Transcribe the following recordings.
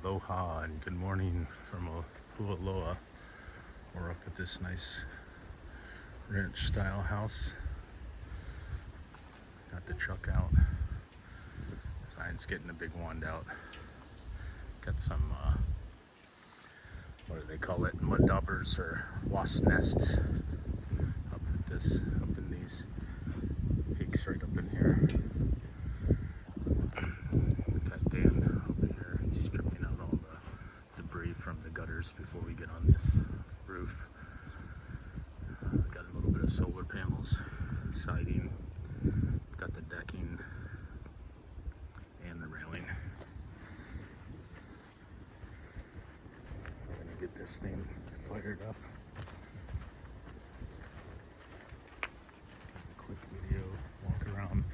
Aloha and good morning from Ahualoa. We're up at this nice ranch style house. Got the truck out. Sign's getting a big wand out. Got some, what do they call it? Mud daubers or wasp nests up in these peaks right up in here. Got Dan over here. He's stripping out all the debris from the gutters before we get on this roof. Got a little bit of solar panels, siding, got the decking and the railing. We're gonna get this thing fired up. A quick video, walk around.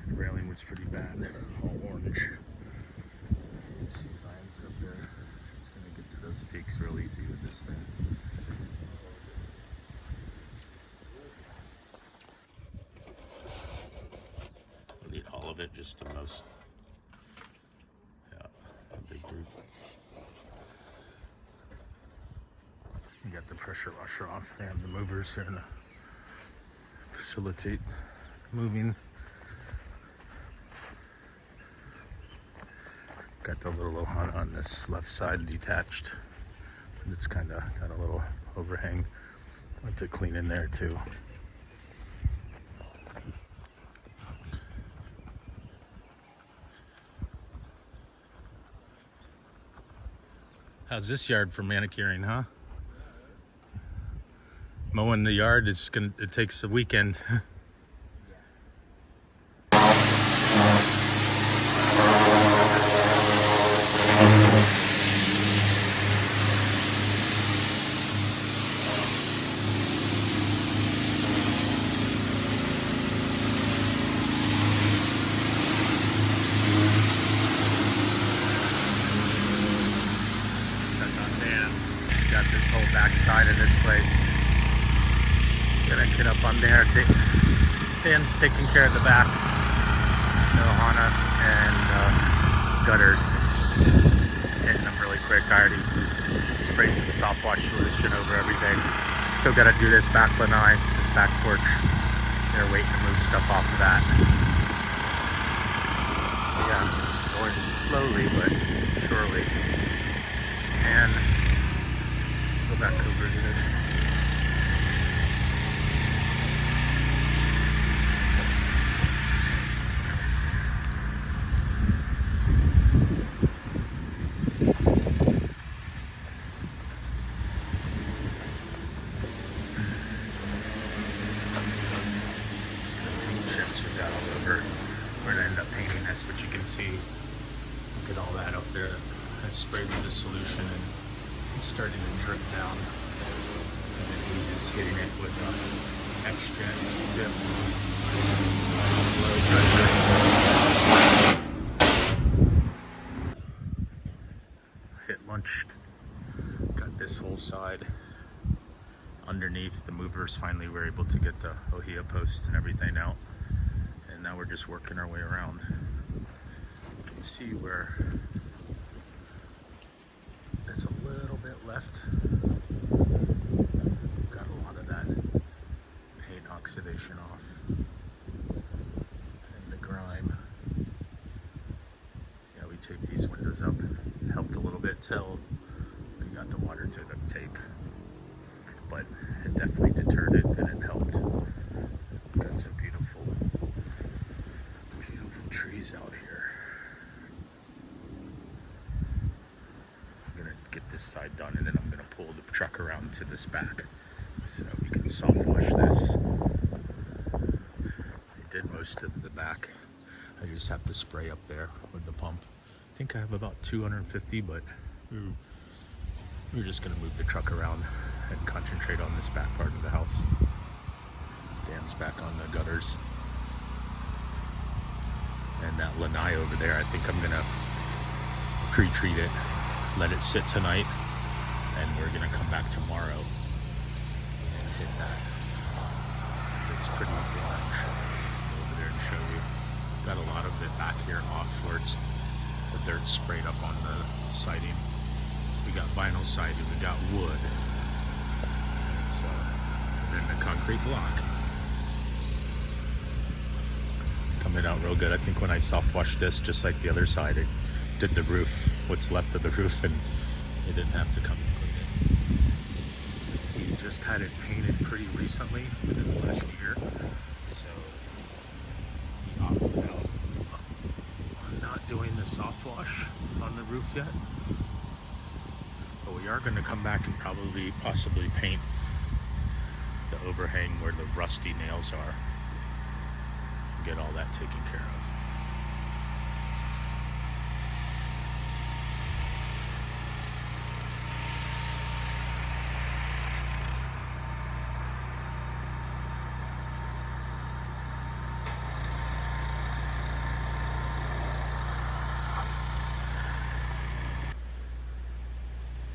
The railing was pretty bad, all orange. You see signs up there. Just gonna get to those peaks real easy with this thing. Need all of it, just the most. Yeah, a big group. We got the pressure washer off. They have the movers here to facilitate moving. Got the little Ohana on this left side detached. It's kind of got a little overhang. Went to clean in there too. How's this yard for manicuring, huh? Mowing the yard it takes a weekend. Got this whole back side of this place. Gonna get up on there. Dan's taking care of the back, the Ohana and gutters. Hitting them really quick. I already sprayed some softwash solution over everything. Still gotta do this back lanai, this back porch. They're waiting to move stuff off of that. So yeah, going slowly but surely. And go back over here. Chips we got all over. We're gonna end up painting this, but you can see, look at all that up there. I sprayed with the solution and it's starting to drip down, and then he's just hitting it with an extra tip, low pressure. Hit lunch, got this whole side underneath. The movers finally were able to get the ohia post and everything out, and now we're just working our way around. You can see where there's a little bit left. Got a lot of that paint oxidation off and the grime. Yeah, we taped these windows up. It helped a little bit till we got the water to the tape, but it definitely deterred it and it helped. Got some beautiful trees out here. Get this side done, and then I'm going to pull the truck around to this back so that we can soft wash this. I did most of the back. I just have to spray up there with the pump. I think I have about 250, but we're just going to move the truck around and concentrate on this back part of the house. Dan's back on the gutters. And that lanai over there, I think I'm going to pre-treat it. Let it sit tonight, and we're gonna come back tomorrow and hit that. It's pretty orange. Go over there and show you. Got a lot of it back here off where it's the dirt sprayed up on the siding. We got vinyl siding, we got wood. And then the concrete block. Coming out real good. I think when I soft washed this, just like the other side, it did the roof, what's left of the roof, and it didn't have to come and clean it. We just had it painted pretty recently, within the last year, so we opted out on not doing the soft wash on the roof yet. But we are going to come back and possibly paint the overhang where the rusty nails are. Get all that taken care of.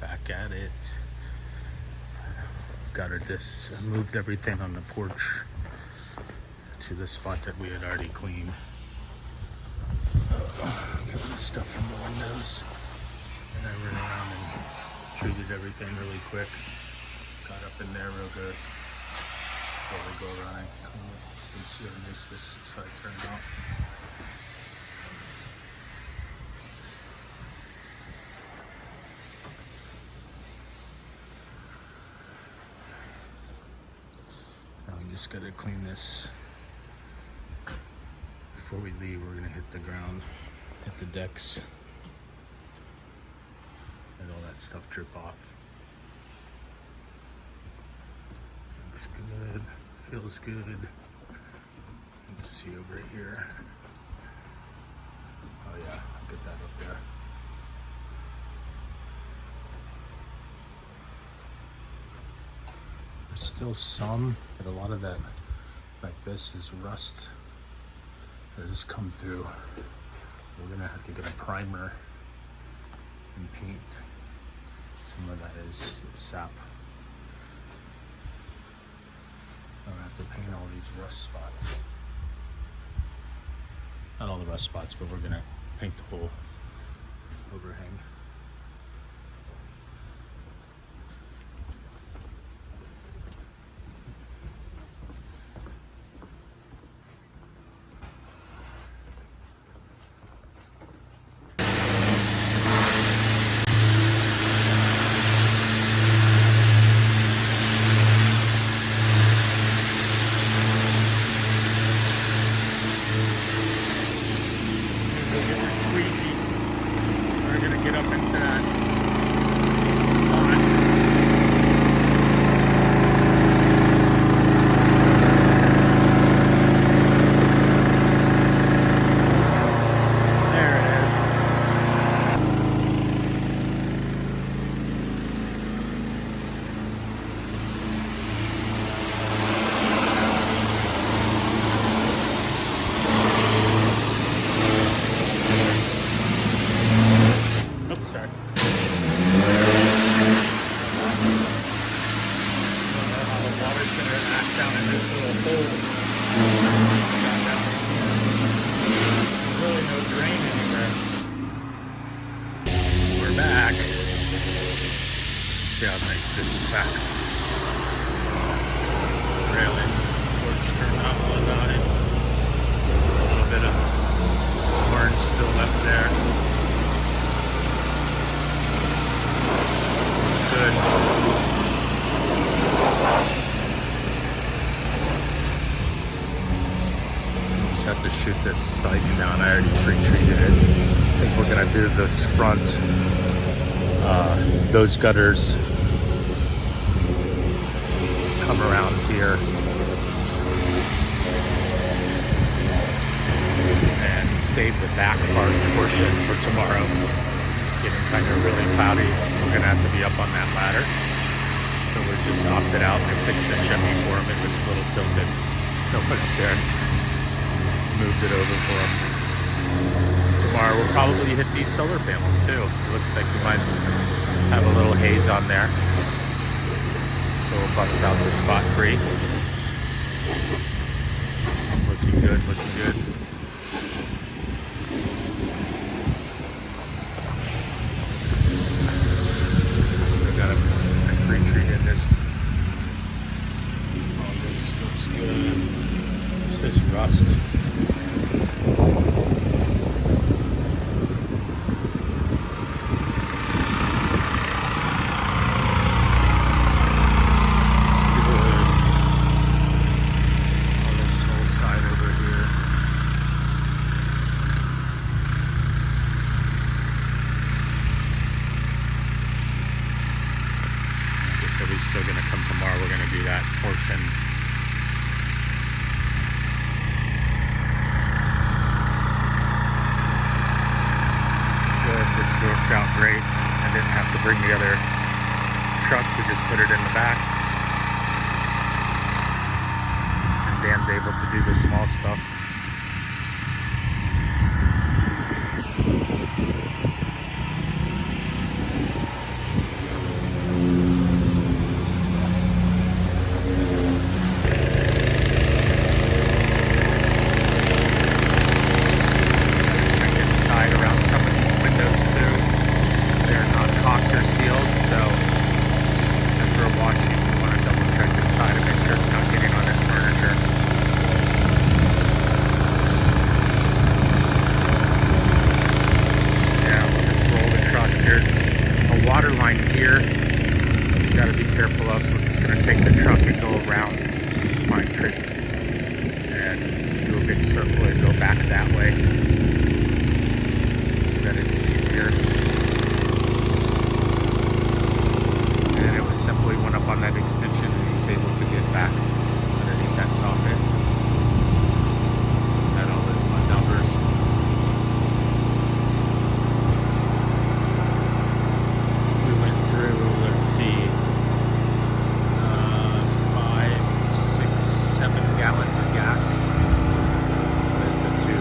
Back at it. Moved everything on the porch to the spot that we had already cleaned. Getting the stuff from the windows. And I ran around and treated everything really quick. Got up in there real good. Before we go around and clean it. You can see how nice this side turned out. Now we just gotta clean this. Before we leave, we're gonna hit the ground, hit the decks, and all that stuff drip off. Looks good, feels good. Let's see over here. Oh yeah, get that up there. There's still some, but a lot of that, like this, is rust. It'll just come through. We're gonna have to get a primer and paint. Some of that is sap. I'm gonna have to paint all these rust spots. Not all the rust spots, but we're gonna paint the whole overhang. Get up into that spot. There it is. Oops, sorry. Water's gonna act down in this little hole. Really no drain anywhere. We're back. See how nice this is back. Railing. Porch turned out all about it. A little bit of orange still left there. It's good. Have to shoot this siding down. I already pre-treated it. I think we're gonna do this front, those gutters come around here and save the back part portion for tomorrow. It's getting kind of really cloudy. We're gonna have to be up on that ladder, so we're just opted out. I fixed the chimney for him. It was a little tilted, so put it there. Moved it over for them. Tomorrow we'll probably hit these solar panels too. It looks like we might have a little haze on there. So we'll bust out the spot free. Looking good, looking good. probably still going to come tomorrow. We're going to do that portion. It's good. This worked out great. I didn't have to bring the other truck. We just put it in the back. And Dan's able to do the small stuff. Water line here you got to be careful of, so we're just going to take the truck and go around these pine trees and do a big circle and go back that way so that it's easier. And it was simply went up on that extension and he was able to get back underneath that soffit. Had all those mud numbers. Let's see, 5, 6, 7 gallons of gas with the 2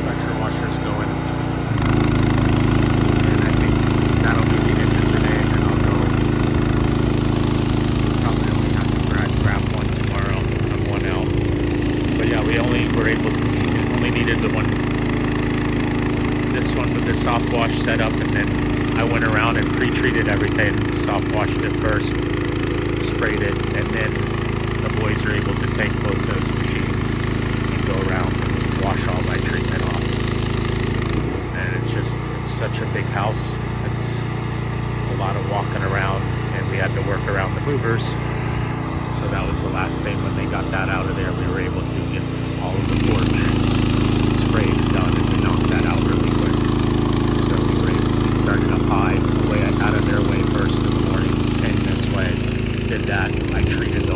pressure washers going. And I think that'll be the engine today, and I'll go. Probably only have to grab one tomorrow on 1L. But yeah, we only needed the one, this one with the soft wash set up, and then I went around and pre-treated everything, soft washed it first, sprayed it, and then the boys are able to take both those machines and go around and wash all my treatment off. And it's such a big house. It's a lot of walking around, and we had to work around the movers. So that was the last thing. When they got that out of there, we were able to get all of the porch sprayed and done, and we knocked that out really quick. Started up high, way out of their way first in the morning, and this way did that. I treated